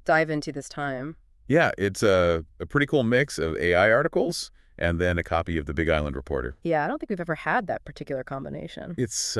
dive into this time. Yeah, it's a pretty cool mix of AI articles and then a copy of the Big Island Reporter. Yeah, I don't think we've ever had that particular combination. It's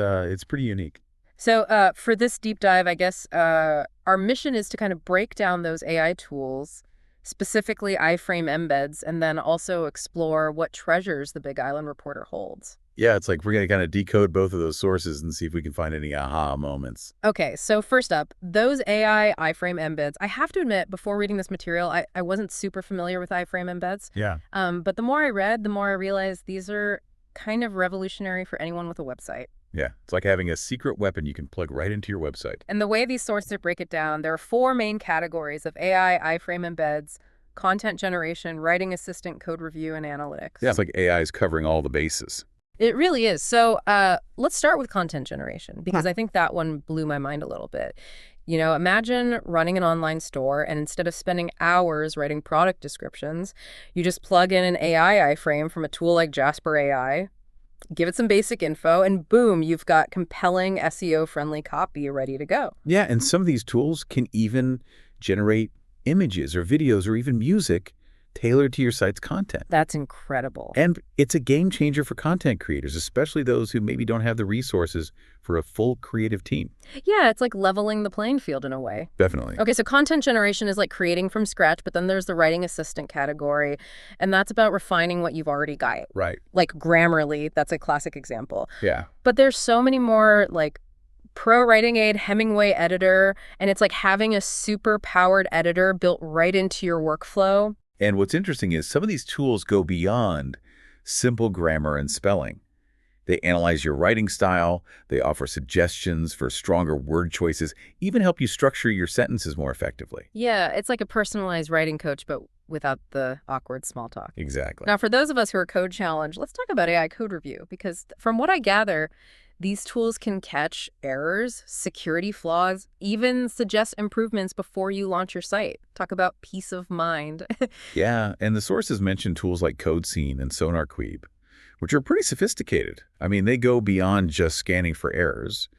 pretty unique. So for this deep dive, I guess our mission is to kind of break down those AI tools, specifically iframe embeds, and then also explore what treasures the Big Island Reporter holds. Yeah, it's like we're going to kind of decode both of those sources and see if we can find any aha moments. Okay, so first up, those AI iframe embeds. I have to admit, before reading this material, I wasn't super familiar with iframe embeds. Yeah. But the more I read, the more I realized these are kind of revolutionary for anyone with a website. Yeah, it's like having a secret weapon you can plug right into your website. And the way these sources break it down, there are four main categories of AI iframe embeds: content generation, writing assistant, code review, and analytics. Yeah, it's like AI is covering all the bases. It really is. So let's start with content generation, because I think that one blew my mind a little bit. You know, imagine running an online store, and instead of spending hours writing product descriptions, you just plug in an AI iframe from a tool like Jasper AI, give it some basic info, and boom, you've got compelling SEO-friendly copy ready to go. Yeah, and some of these tools can even generate images or videos or even music tailored to your site's content. That's incredible. And it's a game changer for content creators, especially those who maybe don't have the resources for a full creative team. Yeah, it's like leveling the playing field in a way. Definitely. Okay, so content generation is like creating from scratch, but then there's the writing assistant category, and that's about refining what you've already got. Right. Like Grammarly, that's a classic example. Yeah. But there's so many more, like Pro Writing Aid, Hemingway Editor, and it's like having a super powered editor built right into your workflow. And what's interesting is some of these tools go beyond simple grammar and spelling. They analyze your writing style, they offer suggestions for stronger word choices, even help you structure your sentences more effectively. Yeah, it's like a personalized writing coach, but without the awkward small talk. Exactly. Now, for those of us who are code challenged, let's talk about AI code review, because from what I gather, these tools can catch errors, security flaws, even suggest improvements before you launch your site. Talk about peace of mind. Yeah, and the sources mention tools like CodeScene and SonarQuebe, which are pretty sophisticated. I mean, they go beyond just scanning for errors.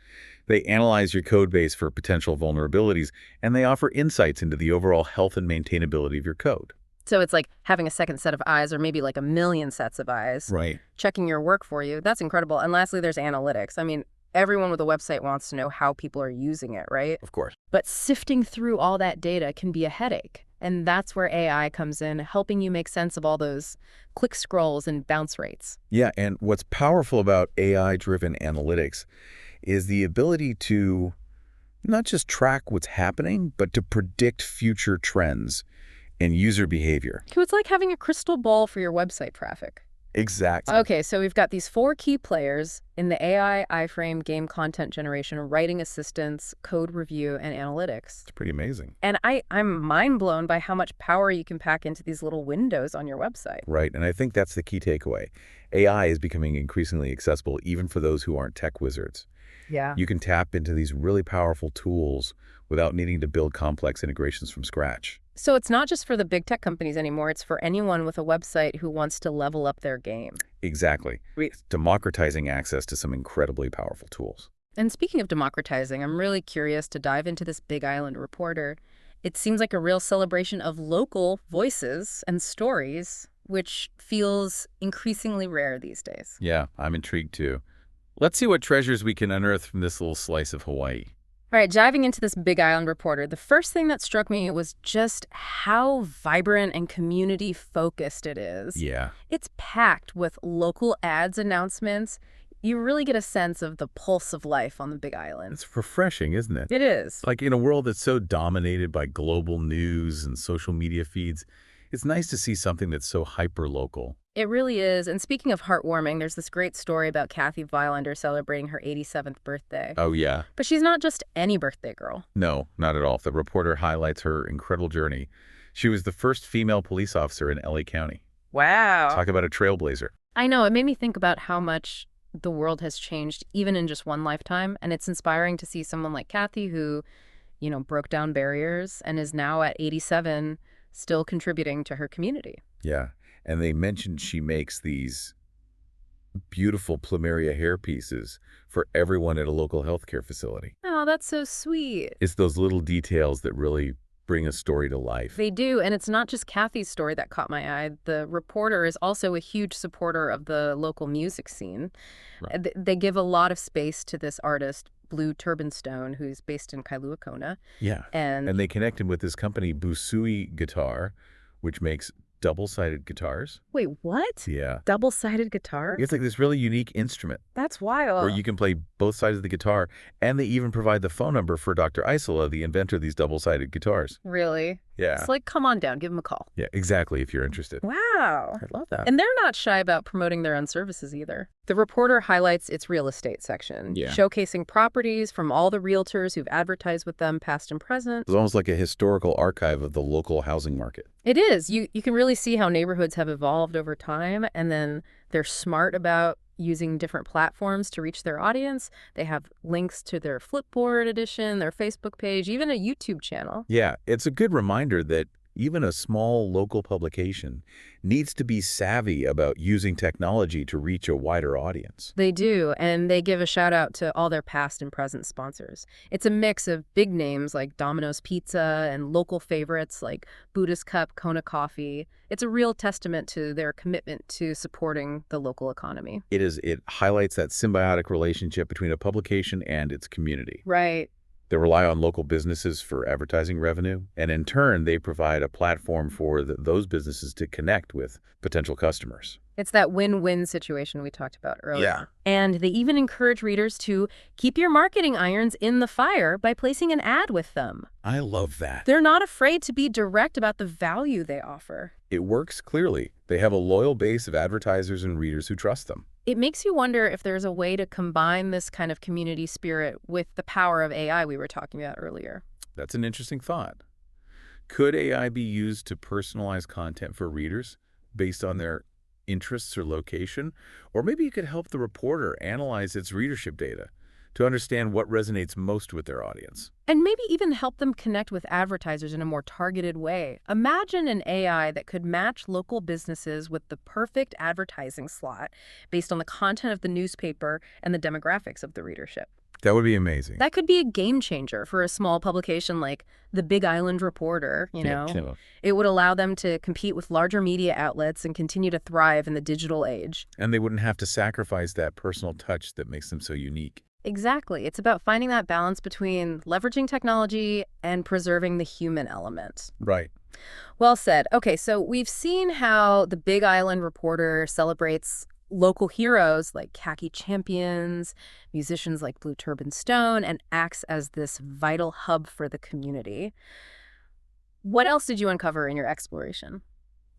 They analyze your code base for potential vulnerabilities, and they offer insights into the overall health and maintainability of your code. So it's like having a second set of eyes, or maybe like a million sets of eyes, Right. checking your work for you. That's incredible. And lastly, there's analytics. I mean, everyone with a website wants to know how people are using it, right? Of course. But sifting through all that data can be a headache. And that's where AI comes in, helping you make sense of all those click scrolls and bounce rates. Yeah, and what's powerful about AI-driven analytics is the ability to not just track what's happening, but to predict future trends in user behavior. So it's like having a crystal ball for your website traffic. Exactly. Okay, so we've got these four key players in the AI iframe game content generation, writing assistance, code review, and analytics. It's pretty amazing. And I'm mind blown by how much power you can pack into these little windows on your website. Right, and I think that's the key takeaway. AI is becoming increasingly accessible even for those who aren't tech wizards. Yeah. You can tap into these really powerful tools without needing to build complex integrations from scratch. So it's not just for the big tech companies anymore. It's for anyone with a website who wants to level up their game. Exactly. It's democratizing access to some incredibly powerful tools. And speaking of democratizing, I'm really curious to dive into this Big Island Reporter. It seems like a real celebration of local voices and stories, which feels increasingly rare these days. Yeah, I'm intrigued too. Let's see what treasures we can unearth from this little slice of Hawaii. All right, diving into this Big Island Reporter, the first thing that struck me was just how vibrant and community-focused it is. Yeah. It's packed with local ads announcements. You really get a sense of the pulse of life on the Big Island. It's refreshing, isn't it? It is. Like in a world that's so dominated by global news and social media feeds, it's nice to see something that's so hyper-local. It really is. And speaking of heartwarming, there's this great story about Kathy Violander celebrating her 87th birthday. Oh, yeah. But she's not just any birthday girl. No, not at all. The reporter highlights her incredible journey. She was the first female police officer in LA County. Wow. Talk about a trailblazer. I know. It made me think about how much the world has changed, even in just one lifetime. And it's inspiring to see someone like Kathy who, you know, broke down barriers and is now at 87 still contributing to her community. Yeah. And they mentioned she makes these beautiful plumeria hairpieces for everyone at a local healthcare facility. Oh, that's so sweet. It's those little details that really bring a story to life. They do, and it's not just Kathy's story that caught my eye. The reporter is also a huge supporter of the local music scene. Right. They give a lot of space to this artist, Blue Turban Stone, who's based in Kailua Kona. Yeah. And And they connect him with this company, Busui Guitar, which makes double-sided guitars. wait, what? Yeah. Double-sided guitar? It's like this really unique instrument That's wild. where you can play both sides of the guitar, and they even provide the phone number for Dr. Isola, the inventor of these double-sided guitars. Really? Yeah. It's like, come on down, give him a call. Yeah, exactly, if you're interested. Wow. I love that. And they're not shy about promoting their own services either. The reporter highlights its real estate section, Yeah. showcasing properties from all the realtors who've advertised with them, past and present. It's almost like a historical archive of the local housing market. It is. You can really see how neighborhoods have evolved over time, and then they're smart about using different platforms to reach their audience. They have links to their Flipboard edition, their Facebook page, even a YouTube channel. Yeah, it's a good reminder that even a small local publication needs to be savvy about using technology to reach a wider audience. They do, and they give a shout out to all their past and present sponsors. It's a mix of big names like Domino's Pizza and local favorites like Buddhist Cup, Kona Coffee. It's a real testament to their commitment to supporting the local economy. It highlights that symbiotic relationship between a publication and its community. Right. They rely on local businesses for advertising revenue, and in turn, they provide a platform for those businesses to connect with potential customers. It's that win-win situation we talked about earlier. Yeah. And they even encourage readers to keep your marketing irons in the fire by placing an ad with them. I love that. They're not afraid to be direct about the value they offer. It works clearly. They have a loyal base of advertisers and readers who trust them. It makes you wonder if there's a way to combine this kind of community spirit with the power of AI we were talking about earlier. That's an interesting thought. Could AI be used to personalize content for readers based on their interests or location? Or maybe it could help the reporter analyze its readership data to understand what resonates most with their audience. And maybe even help them connect with advertisers in a more targeted way. Imagine an AI that could match local businesses with the perfect advertising slot based on the content of the newspaper and the demographics of the readership. That would be amazing. That could be a game changer for a small publication like the Big Island Reporter, you know. Yeah. It would allow them to compete with larger media outlets and continue to thrive in the digital age. And they wouldn't have to sacrifice that personal touch that makes them so unique. Exactly. It's about finding that balance between leveraging technology and preserving the human element. Right. Well said. Okay, so we've seen how the Big Island Reporter celebrates local heroes like khaki champions, musicians like Blue Turban Stone, and acts as this vital hub for the community. What else did you uncover in your exploration?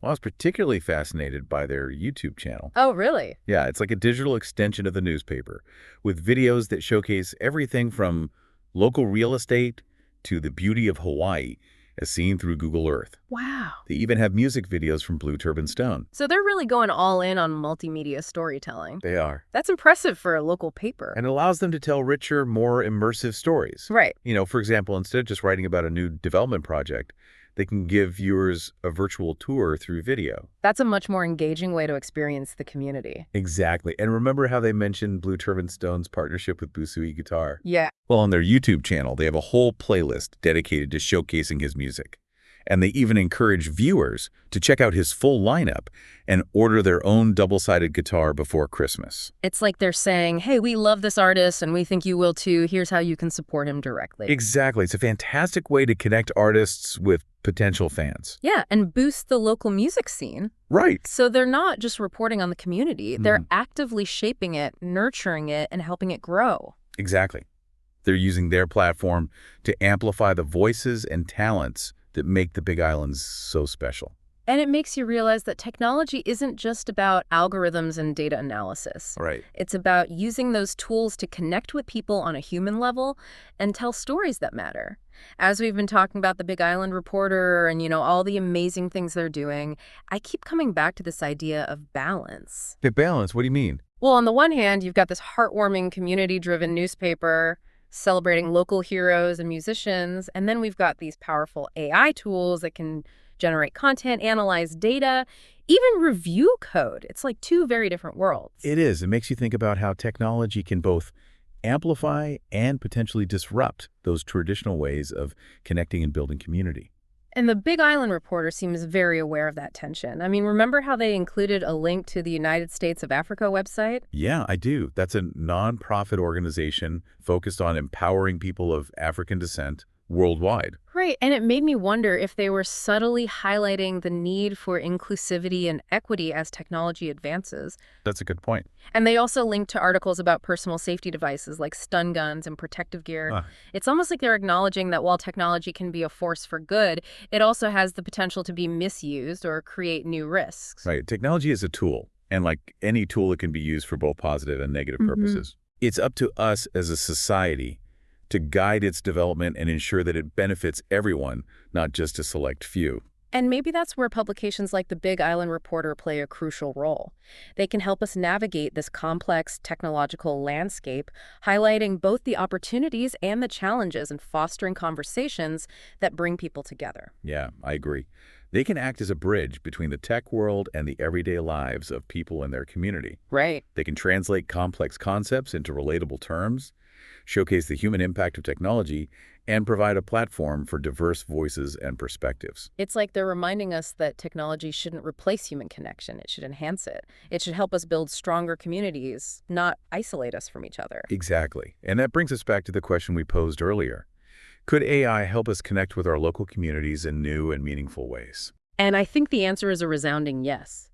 Well, I was particularly fascinated by their YouTube channel. Oh, really? Yeah, it's like a digital extension of the newspaper with videos that showcase everything from local real estate to the beauty of Hawaii as seen through Google Earth. Wow. They even have music videos from Blue Turban Stone. So they're really going all in on multimedia storytelling. They are. That's impressive for a local paper. And it allows them to tell richer, more immersive stories. Right. You know, for example, instead of just writing about a new development project, they can give viewers a virtual tour through video. That's a much more engaging way to experience the community. Exactly. And remember how they mentioned Blue Turban Stone's partnership with Busui Guitar? Yeah. Well, on their YouTube channel, they have a whole playlist dedicated to showcasing his music. And they even encourage viewers to check out his full lineup and order their own double-sided guitar before Christmas. It's like they're saying, hey, we love this artist and we think you will too. Here's how you can support him directly. Exactly. It's a fantastic way to connect artists with potential fans. Yeah, and boost the local music scene. Right. So they're not just reporting on the community. They're actively shaping it, nurturing it, and helping it grow. Exactly. They're using their platform to amplify the voices and talents that make the Big Islands so special. And it makes you realize that technology isn't just about algorithms and data analysis. Right. It's about using those tools to connect with people on a human level and tell stories that matter. As we've been talking about the Big Island Reporter and, all the amazing things they're doing, I keep coming back to this idea of balance. The balance? What do you mean? Well, on the one hand, you've got this heartwarming, community-driven newspaper celebrating local heroes and musicians, and then we've got these powerful AI tools that can generate content, analyze data, even review code. It's like two very different worlds. It is. It makes you think about how technology can both amplify and potentially disrupt those traditional ways of connecting and building community. And the Big Island Reporter seems very aware of that tension. I mean, remember how they included a link to the United States of Africa website? Yeah, I do. That's a nonprofit organization focused on empowering people of African descent worldwide. Right, and it made me wonder if they were subtly highlighting the need for inclusivity and equity as technology advances. That's a good point. And they also linked to articles about personal safety devices like stun guns and protective gear. Ah, It's almost like they're acknowledging that while technology can be a force for good, it also has the potential to be misused or create new risks. right. Technology is a tool, and like any tool, it can be used for both positive and negative Mhm. purposes. It's up to us as a society to guide its development and ensure that it benefits everyone, not just a select few. And maybe that's where publications like the Big Island Reporter play a crucial role. They can help us navigate this complex technological landscape, highlighting both the opportunities and the challenges and fostering conversations that bring people together. Yeah, I agree. They can act as a bridge between the tech world and the everyday lives of people in their community. Right. They can translate complex concepts into relatable terms, showcase the human impact of technology, and provide a platform for diverse voices and perspectives. It's like they're reminding us that technology shouldn't replace human connection. It should enhance it. It should help us build stronger communities, not isolate us from each other. Exactly. And that brings us back to the question we posed earlier. Could AI help us connect with our local communities in new and meaningful ways? And I think the answer is a resounding yes.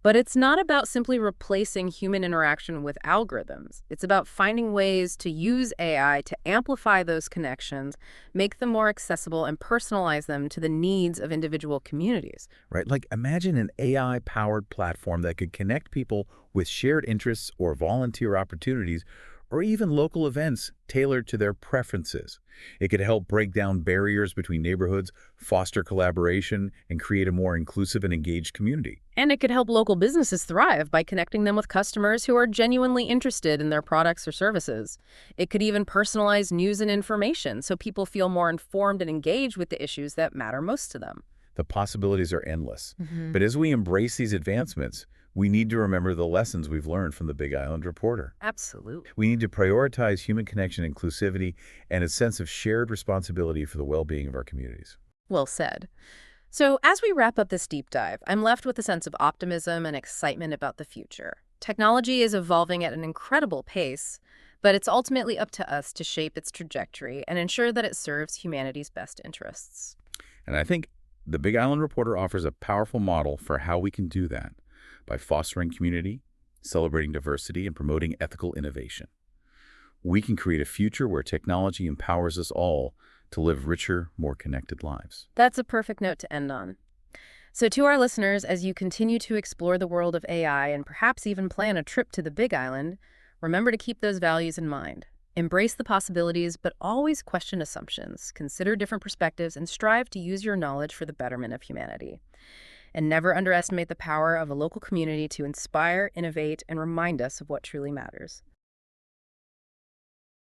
But it's not about simply replacing human interaction with algorithms. It's about finding ways to use AI to amplify those connections, make them more accessible, and personalize them to the needs of individual communities. Right? Like imagine an AI-powered platform that could connect people with shared interests or volunteer opportunities or even local events tailored to their preferences. It could help break down barriers between neighborhoods, foster collaboration, and create a more inclusive and engaged community. And it could help local businesses thrive by connecting them with customers who are genuinely interested in their products or services. It could even personalize news and information so people feel more informed and engaged with the issues that matter most to them. The possibilities are endless. But as we embrace these advancements, we need to remember the lessons we've learned from the Big Island Reporter. Absolutely. We need to prioritize human connection, inclusivity, and a sense of shared responsibility for the well-being of our communities. Well said. So, as we wrap up this deep dive, I'm left with a sense of optimism and excitement about the future. Technology is evolving at an incredible pace, but it's ultimately up to us to shape its trajectory and ensure that it serves humanity's best interests. And I think the Big Island Reporter offers a powerful model for how we can do that by fostering community, celebrating diversity, and promoting ethical innovation. We can create a future where technology empowers us all to live richer, more connected lives. That's a perfect note to end on. So to our listeners, as you continue to explore the world of AI and perhaps even plan a trip to the Big Island, remember to keep those values in mind. Embrace the possibilities, but always question assumptions. Consider different perspectives and strive to use your knowledge for the betterment of humanity. And never underestimate the power of a local community to inspire, innovate, and remind us of what truly matters.